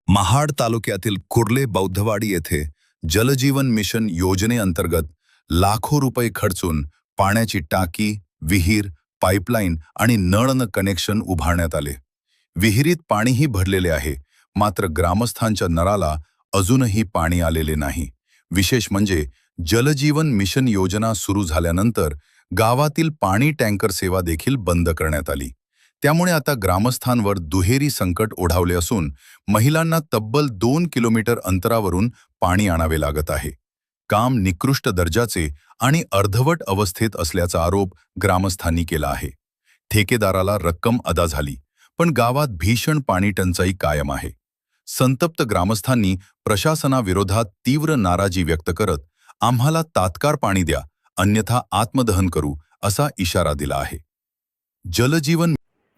महाड तालुक्यातील कुर्ले बौद्धवाडी येथे जलजीवन मिशन योजनेअंतर्गत लाखो रुपये खर्चून पाण्याची टाकी, विहीर, पाईपलाईन आणि नळ कनेक्शन उभारण्यात आले। विहिरीत पाणीही भरलेले आहे, मात्र ग्रामस्थांच्या नळाला अजूनही पाणी आलेले नाही। विशेष म्हणजे जलजीवन मिशन योजना सुरू झाल्यानंतर गावातील पाणी टँकर सेवा देखील बंद करण्यात आली। त्यामुळे आता ग्रामस्थांवर दुहेरी संकट ओढावले असून महिलांना तब्बल 2 किलोमीटर अंतरावरून पाणी आणावे लागत आहे। काम निकृष्ट दर्जाचे आणि अर्धवट अवस्थेत असल्याचा आरोप ग्रामस्थांनी केला आहे। ठेकेदाराला रक्कम अदा झाली, पण गावात भीषण पाणी टंचाई कायम आहे। संतप्त ग्रामस्थांनी प्रशासनाविरोधात तीव्र नाराजी व्यक्त करत आम्हाला तात्काळ पाणी द्या, अन्यथा आत्मदहन करू असा इशारा दिला आहे।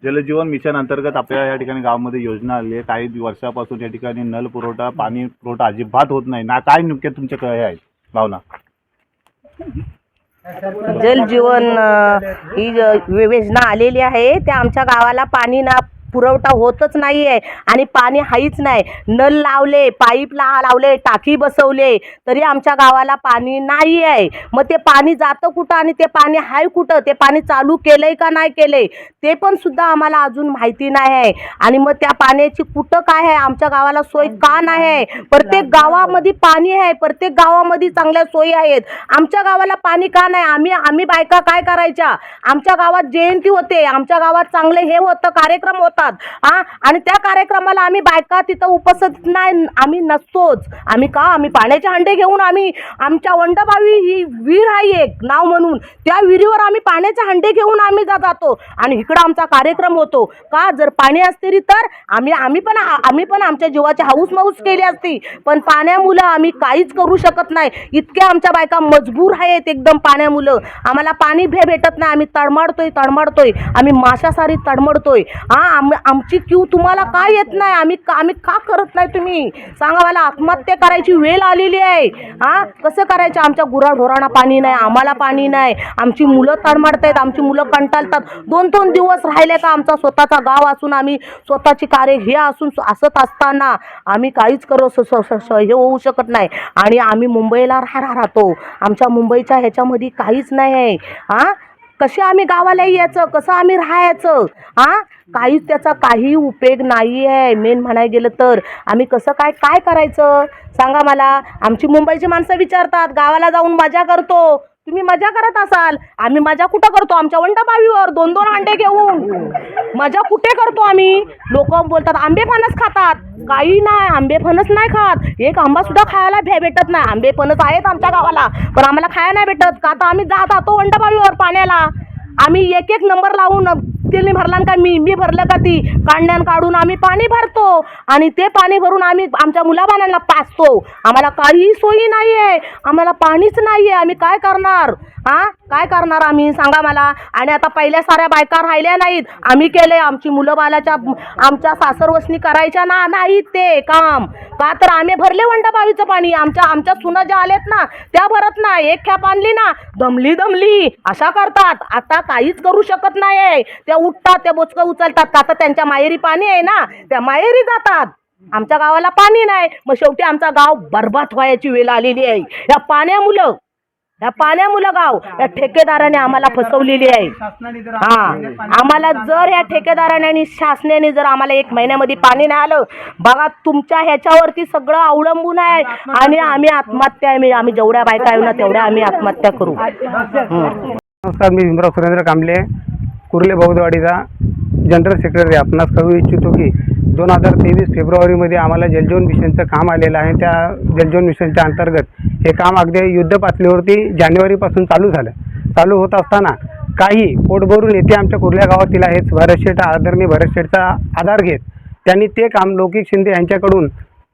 जलजीवन मिशन अंतर्गत आपल्या या ठिकाणी गावामध्ये योजना आली आहे। काही वर्षापासून या ठिकाणी नल पुरवठा, पाणी पुरवठा अजिबात होत नाही ना। काय नेमके तुमच्याकडे हे आहे भावना? जलजीवन ही योजना आलेली आहे, त्या आमच्या गावाला पाणी ना पुरवठा होतच नाही आहे आणि पाणी हाईच नाही। नल लावले, पाईप लावले, टाकी बसवले, तरी आमच्या गावाला पाणी नाही आहे। मग ते पाणी जातं कुठं आणि ते पाणी हाय कुठं, ते पाणी चालू केलंय का नाही केलंय ते पण सुद्धा आम्हाला अजून माहिती नाही आहे। आणि मग त्या पाण्याची कुठं काय आहे, आमच्या गावाला सोय का नाही आहे? प्रत्येक गावामध्ये पाणी आहे, प्रत्येक गावामध्ये चांगल्या सोयी आहेत, आमच्या गावाला पाणी का नाही? आम्ही बायका काय करायच्या? आमच्या गावात जयंती होते, आमच्या गावात चांगले हे होतं, कार्यक्रम होतात आणि त्या कार्यक्रमाला आम्ही बायका तिथं उपस्थित नाही, आम्ही नसतोच। आम्ही पाण्याचे हंडे घेऊन आमच्या वंडबावी ही विहीर आहे एक नाव म्हणून, त्या विहिरीवर आम्ही पाण्याचे हंडे घेऊन आम्ही जातो आणि इकडं आमचा कार्यक्रम होतो। का जर पाणी असते तर आम्ही पण आमच्या जीवाची हाऊस माऊस केली असती, पण पाण्यामुळे आम्ही काहीच करू शकत नाही। इतक्या आमच्या बायका मजबूर आहेत एकदम पाण्यामुळे। आम्हाला पाणी भेटत नाही, आम्ही तडमडतोय, आम्ही माशासारी तडमडतोय। आमची क्यू तुम्हाला का येत नाही? आम्ही का करत नाही? तुम्ही सांगा मला। आत्महत्या करायची वेळ आलेली आहे। कसं करायचं? आमच्या गुराढोरांना पाणी नाही, आम्हाला पाणी नाही, आमची मुलं तडमडतायत, आमची मुलं कंटाळतात। 2-2 दिवस राहिले का आमचा स्वतःचा गाव असून, आम्ही स्वतःची कार्य हे असून असत असताना आम्ही काहीच हे होऊ शकत नाही। आणि आम्ही मुंबईला राहतो, आमच्या मुंबईच्या ह्याच्यामध्ये काहीच नाही आहे। कसे आम्ही गावाला यायचं, कसं आम्ही राहायचं? काहीच त्याचा काही उपयोग नाही आहे। मेन म्हणायला गेलं तर आम्ही कसं काय करायचं सांगा मला। आमची मुंबईची माणसं विचारतात, गावाला जाऊन मजा करतो, तुम्ही मजा करत असाल, आम्ही मजा कुठं करतो? आमच्या वंडबावीवर 2-2 अंडे घेऊन मजा कुठे करतो आम्ही? लोक बोलतात आंबे फणस खातात, काही नाही, आंबे फणस नाही खात, एक आंबा सुद्धा खायला भेटत नाही। आंबे फणस आहेत आमच्या गावाला, पण आम्हाला खायला नाही भेटत का? तर आम्ही जातो वंडबावीवर पाण्याला, आम्ही एक नंबर लावून तिने भरला का मी भरलं का ती कांड्यान काढून आम्ही पाणी भरतो आणि ते पाणी भरून आम्ही आमच्या मुलाबाळांना पाजतो। आम्हाला काही सोयी नाही आहे, आम्हाला पाणीच नाही आहे, आम्ही काय करणार? काय करणार आम्ही सांगा मला। आणि आता पहिल्या साऱ्या बायका राहिल्या नाहीत, आम्ही केले, आमची मुलं बाळाच्या आमच्या सासरवसनी करायच्या नाहीत ते काम का? तर आम्ही भरले वंडबावीचं पाणी, आमच्या सुना ज्या आलेत ना त्या भरत नाही, एक खेप आणली ना दमली अशा करतात। आता काहीच करू शकत नाही, त्या उठतात, त्या बोचकं उचलतात का? तर त्यांच्या माहेरी पाणी आहे ना, त्या माहेरी जातात। आमच्या गावाला पाणी नाही, मग शेवटी आमचा गाव बरबाद व्हायची वेळ आलेली आहे। या पाण्यामुळं गाव या ठेकेदाराने आम्हाला फसवलेली आहे। आम्हाला जर या ठेकेदाराने आणि शासनाने जर आम्हाला 1 महिन्यामध्ये पाणी नाही आलं, बघा तुमच्या ह्याच्यावरती सगळं अवलंबून आहे आणि आम्ही जेवढ्या बायका आहे ना तेवढ्या आम्ही आत्महत्या करू। नमस्कार, मी भीमराव सुरेंद्र कांबळे, कुर्ले बौद्धवाडीचा जनरल सेक्रेटरी। आपणास कळू इच्छितो की 2023 फेब्रुवारीमध्ये आम्हाला जलजीवन मिशनचं काम आलेलं आहे। त्या जलजीवन मिशनच्या अंतर्गत हे काम अगदी युद्ध पातळीवरती जानेवारीपासून चालू होत असताना काही पोट भरून येथे आमच्या कुर्ल्या गावातील आहेत आदरणीय भरत शेठचा आधार घेत त्यांनी ते काम लौकिक शिंदे यांच्याकडून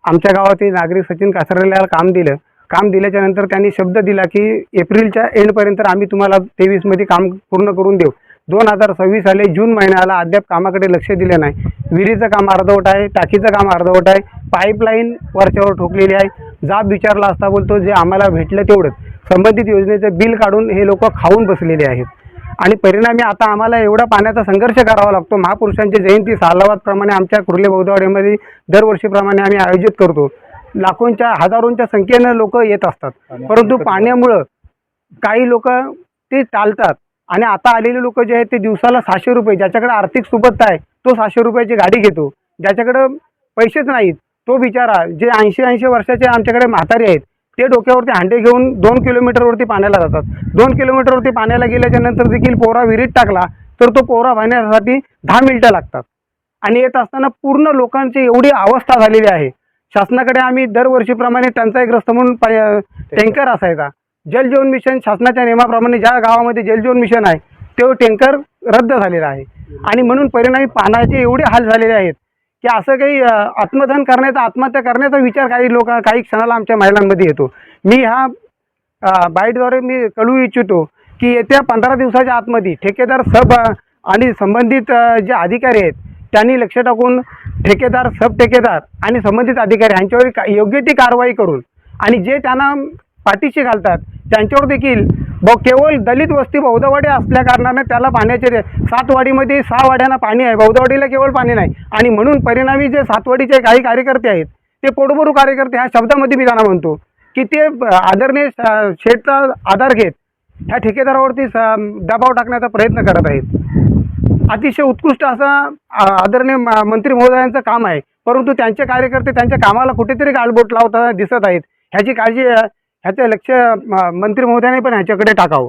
आमच्या गावातील नागरिक सचिन कासरेला काम दिल्याच्या नंतर त्यांनी शब्द दिला की एप्रिलच्या एंडपर्यंत आम्ही तुम्हाला 23मध्ये काम पूर्ण करून देऊ। 2026 आले, जून महिन्याला अद्याप कामाकडे लक्ष दिले नाही। विहिरीचं काम अर्धवट आहे, टाकीचं काम अर्धवट आहे, पाईपलाईन वरच्यावर ठोकलेली आहे। जाब विचारला असता बोलतो जे आम्हाला भेटलं तेवढंच, संबंधित योजनेचं बिल काढून हे लोक खाऊन बसलेले आहेत। आणि परिणामी आता आम्हाला एवढा पाण्याचा संघर्ष करावा लागतो. महापुरुषांची जयंती सालावादप्रमाणे आमच्या कुर्ले बौद्धवाडीमध्ये दरवर्षीप्रमाणे आम्ही आयोजित करतो. लाखोंच्या हजारोंच्या संख्येनं लोक येत असतात, परंतु पाण्यामुळं काही लोक ते टाळतात. आणि आता आलेले लोक जे आहेत ते दिवसाला 600 रुपये, ज्याच्याकडे आर्थिक सुबत्ता आहे तो 600 रुपयाची गाडी घेतो. ज्याच्याकडं पैसेच नाहीत तो बिचारा, जे 80 वर्षाचे आमच्याकडे म्हातारे आहेत, ते डोक्यावरती हांडे घेऊन 2 किलोमीटरवरती पाण्याला जातात. 2 किलोमीटरवरती पाण्याला गेल्याच्या नंतर देखील पोहरा विहिरीत टाकला तर तो पोहरा वाहण्यासाठी 10 मिनिटं लागतात. आणि येत असताना पूर्ण लोकांची एवढी अवस्था झालेली आहे. शासनाकडे आम्ही दरवर्षीप्रमाणे टंचाईग्रस्त म्हणून टँकर असायचा. जलजीवन मिशन शासनाच्या नियमाप्रमाणे ज्या गावामध्ये जलजीवन मिशन आहे तो टँकर रद्द झालेला आहे. आणि म्हणून परिणामी पाण्याचे एवढे हाल झालेले आहेत की असं काही आत्मदहन करण्याचा, आत्महत्या करण्याचा विचार काही क्षणाला आमच्या महिलांमध्ये येतो. मी ह्या बाईटद्वारे मी कळवू इच्छितो की येत्या 15 दिवसाच्या आतमध्ये ठेकेदार आणि संबंधित जे अधिकारी आहेत त्यांनी लक्ष टाकून ठेकेदार, सब ठेकेदार आणि संबंधित अधिकारी यांच्यावर योग्य ती कारवाई करून आणि जे त्यांना पाठीशी घालतात त्यांच्यावर देखील केवळ दलित वस्ती बौद्धवाडी असल्या कारणाने त्याला पाण्याचे 7 वाडीमध्ये 6 वाड्यांना पाणी आहे, बौद्धवाडीला केवळ पाणी नाही. आणि म्हणून परिणामी जे 7 वाडीचे काही कार्यकर्ते आहेत ते पोटभरू कार्यकर्ते ह्या शब्दामध्ये मी त्यांना म्हणतो की ते आदरणीय शेठचा आधार घेत ह्या ठेकेदारावरती दबाव टाकण्याचा प्रयत्न करत आहेत. अतिशय उत्कृष्ट असा आदरणीय मंत्री महोदयांचं काम आहे, परंतु त्यांचे कार्यकर्ते त्यांच्या कामाला कुठेतरी गाळबोट लावताना दिसत आहेत. ह्याची काळजी, ह्याचं लक्ष मंत्री महोदयाने पण ह्याच्याकडे टाकावं.